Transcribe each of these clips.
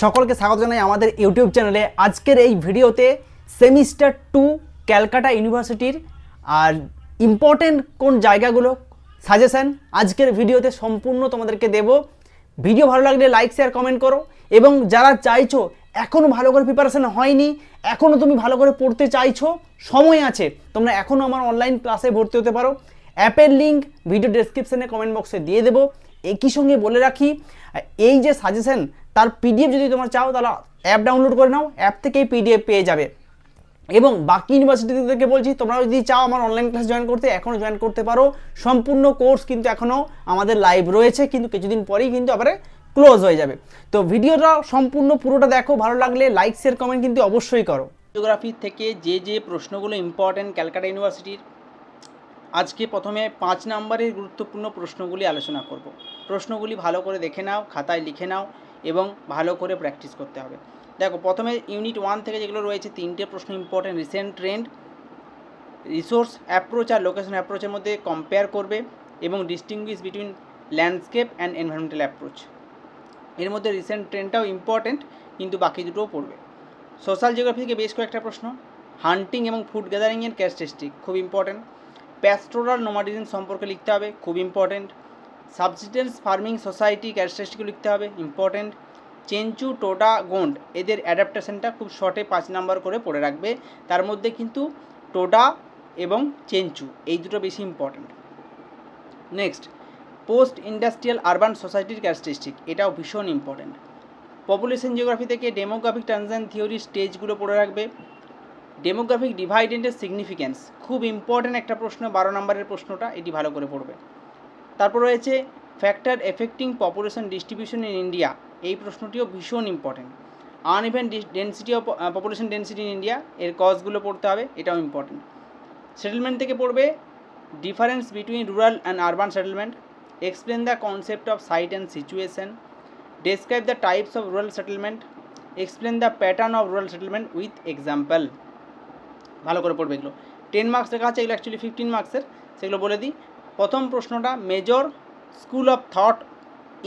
সকলকে স্বাগত জানাই আমাদের ইউটিউব চ্যানেলে। আজকের এই ভিডিওতে সেমিস্টার 2 ক্যালকাটা ইউনিভার্সিটির আর ইম্পর্টেন্ট কোন জায়গাগুলো সাজেশন আজকের ভিডিওতে সম্পূর্ণ তোমাদেরকে দেব। ভিডিও ভালো লাগলে লাইক শেয়ার কমেন্ট করো, এবং যারা চাইছো এখনও ভালো করে প্রিপারেশন হয়নি, এখনও তুমি ভালো করে পড়তে চাইছো, সময় আছে, তোমরা এখনও আমার অনলাইন ক্লাসে ভর্তি হতে পারো। অ্যাপের লিঙ্ক ভিডিও ডেসক্রিপশনে কমেন্ট বক্সে দিয়ে দেবো। একই সঙ্গে বলে রাখি, এই যে সাজেশন তার পিডিএফ যদি তোমরা চাও তাহলে অ্যাপ ডাউনলোড করে নাও, অ্যাপ থেকেই পিডিএফ পেয়ে যাবে। এবং বাকি ইউনিভার্সিটি থেকে বলছি, তোমরা যদি চাও আমার অনলাইন ক্লাস জয়েন করতে, এখনও জয়েন করতে পারো। সম্পূর্ণ কোর্স কিন্তু এখনও আমাদের লাইভ রয়েছে, কিন্তু কিছুদিন পরেই কিন্তু আবার ক্লোজ হয়ে যাবে। তো ভিডিওটা সম্পূর্ণ পুরোটা দেখো, ভালো লাগলে লাইক শেয়ার কমেন্ট কিন্তু অবশ্যই করো। জিওগ্রাফি থেকে যে প্রশ্নগুলো ইম্পর্টেন্ট ক্যালকাটা ইউনিভার্সিটির, আজকে প্রথমে 5 নম্বরের গুরুত্বপূর্ণ প্রশ্নগুলি আলোচনা করব। প্রশ্নগুলি ভালো করে দেখে নাও, খাতায় লিখে নাও এবং ভালো করে প্র্যাকটিস করতে হবে। দেখো, প্রথমে ইউনিট 1 থেকে যেগুলো রয়েছে 3টে প্রশ্ন important. Recent trend, resource approach আর লোকেশন অ্যাপ্রোচের মধ্যে কম্পেয়ার করবে এবং distinguish between landscape and environmental approach. এর মধ্যে রিসেন্ট ট্রেন্ডটাও ইম্পর্টেন্ট, কিন্তু বাকি দুটোও পড়বে। সোশ্যাল জিওগ্রাফি থেকে বেশ কয়েকটা প্রশ্ন। হান্টিং এবং ফুড গ্যাদারিংয়ের ক্যারেক্টারিস্টিক খুব ইম্পর্টেন্ট। প্যাস্টোরাল নোমাডিজম সম্পর্কে লিখতে হবে, খুব ইম্পর্টেন্ট। সাবসিস্টেন্স ফার্মিং সোসাইটি ক্যারেক্টারিস্টিকও লিখতে হবে, ইম্পর্টেন্ট। চেঞ্চু, টোডা, গোন্ড এদের অ্যাডাপ্টেশনটা খুব শর্টে 5 নাম্বার করে পড়ে রাখবে। তার মধ্যে কিন্তু টোডা এবং চেঞ্চু এই দুটো বেশি important. Next, post industrial urban সোসাইটির ক্যারেক্টারিস্টিক, এটাও ভীষণ ইম্পর্টেন্ট। পপুলেশন জিওগ্রাফি থেকে ডেমোগ্রাফিক ট্রানজিশন থিওরির স্টেজগুলো পড়ে রাখবে। ডেমোগ্রাফিক ডিভাইডেন্টের সিগনিফিক্যান্স খুব ইম্পর্টেন্ট একটা প্রশ্ন, 12 নম্বরের প্রশ্নটা, এটি ভালো করে পড়বে। তারপর রয়েছে factor affecting population distribution in India, এই প্রশ্নটিও ভীষণ important. Uneven density of population density in India, এর কজগুলো পড়তে হবে, এটাও ইম্পর্টেন্ট। সেটেলমেন্ট থেকে পড়বে difference between rural and urban settlement, explain the concept of sight and situation, describe the types of rural settlement, explain the pattern of rural settlement with example. ভালো করে পড়বে এগুলো। 10 মার্কস লেখা আছে, এগুলো অ্যাকচুয়ালি 15 মার্কসের, সেগুলো বলে দিই। প্রথম প্রশ্নটা, major school of thought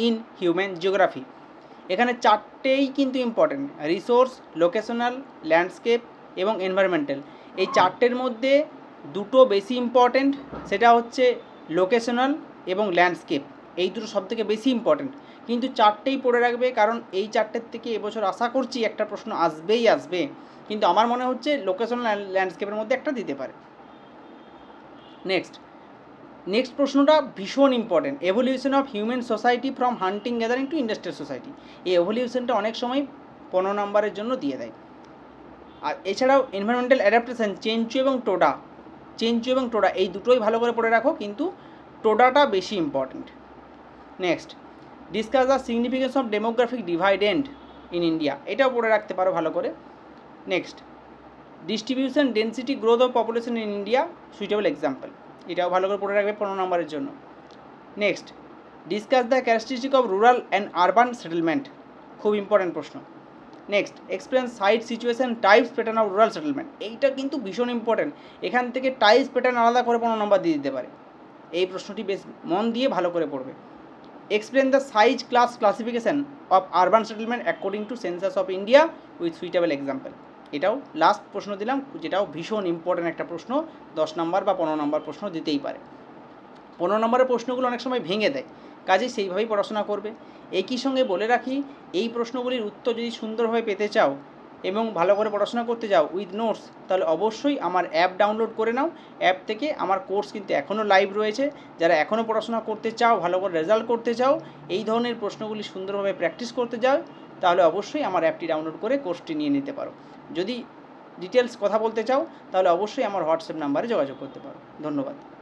in human geography. এখানে 4টেই কিন্তু ইম্পর্টেন্ট, রিসোর্স, লোকেশনাল, ল্যান্ডস্কেপ এবং এনভায়রনমেন্টাল। এই 4টের মধ্যে দুটো বেশি ইম্পর্টেন্ট, সেটা হচ্ছে লোকেশনাল এবং ল্যান্ডস্কেপ, এই দুটো সবথেকে বেশি ইম্পর্টেন্ট। কিন্তু 4টেই পড়ে রাখবে, কারণ এই 4টের থেকে এবছর আশা করছি একটা প্রশ্ন আসবেই আসবে, কিন্তু আমার মনে হচ্ছে লোকেশনাল ল্যান্ডস্কেপের মধ্যে একটা দিতে পারে। নেক্সট প্রশ্নটা ভীষণ important, evolution of human society from hunting gathering to industrial society. এই এভলিউশনটা অনেক সময় 15 নম্বরের জন্য দিয়ে দেয়। আর এছাড়াও এনভায়রনমেন্টাল অ্যাডাপ্টেশন, চেঞ্চু এবং টোডা এই দুটোই ভালো করে পড়ে রাখো, কিন্তু টোডাটা বেশি important. Next, discuss the significance of demographic dividend in India, এটাও পড়ে রাখতে পারো ভালো করে। Next, distribution density growth of population in India suitable example, এটাও ভালো করে পড়ে রাখবে 15 নম্বরের জন্য। Next, discuss the characteristic of rural and urban settlement, খুব ইম্পর্টেন্ট প্রশ্ন। Next, explain site situation types pattern of rural settlement, এইটা কিন্তু ভীষণ ইম্পর্টেন্ট। এখান থেকে টাইপস প্যাটার্ন আলাদা করে 15 নম্বর দিয়ে দিতে পারে, এই প্রশ্নটি বেশ মন দিয়ে ভালো করে পড়বে। Explain the size class classification of urban settlement according to census of India with suitable example, এটাও লাস্ট প্রশ্ন দিলাম, যেটাও ভীষণ ইম্পর্টেন্ট একটা প্রশ্ন, 10 নম্বর বা 15 নম্বর প্রশ্ন দিতেই পারে। 15 নম্বরের প্রশ্নগুলো অনেক সময় ভেঙে দেয়, কাজেই সেইভাবেই পড়াশোনা করবে। একই সঙ্গে বলে রাখি, এই প্রশ্নগুলির উত্তর যদি সুন্দরভাবে পেতে চাও এবং ভালো করে পড়াশোনা করতে যাও উইথ নোটস, তাহলে অবশ্যই আমার অ্যাপ ডাউনলোড করে নাও। অ্যাপ থেকে আমার কোর্স কিন্তু এখনও লাইভ রয়েছে। যারা এখনও পড়াশোনা করতে চাও, ভালো করে রেজাল্ট করতে চাও, এই ধরনের প্রশ্নগুলি সুন্দরভাবে প্র্যাকটিস করতে যাও, তাহলে অবশ্যই আমার অ্যাপটি ডাউনলোড করে কোর্সটি নিয়ে নিতে পারো। যদি ডিটেলস কথা বলতে চাও, তাহলে অবশ্যই আমার হোয়াটসঅ্যাপ নাম্বারে যোগাযোগ করতে পারো। ধন্যবাদ।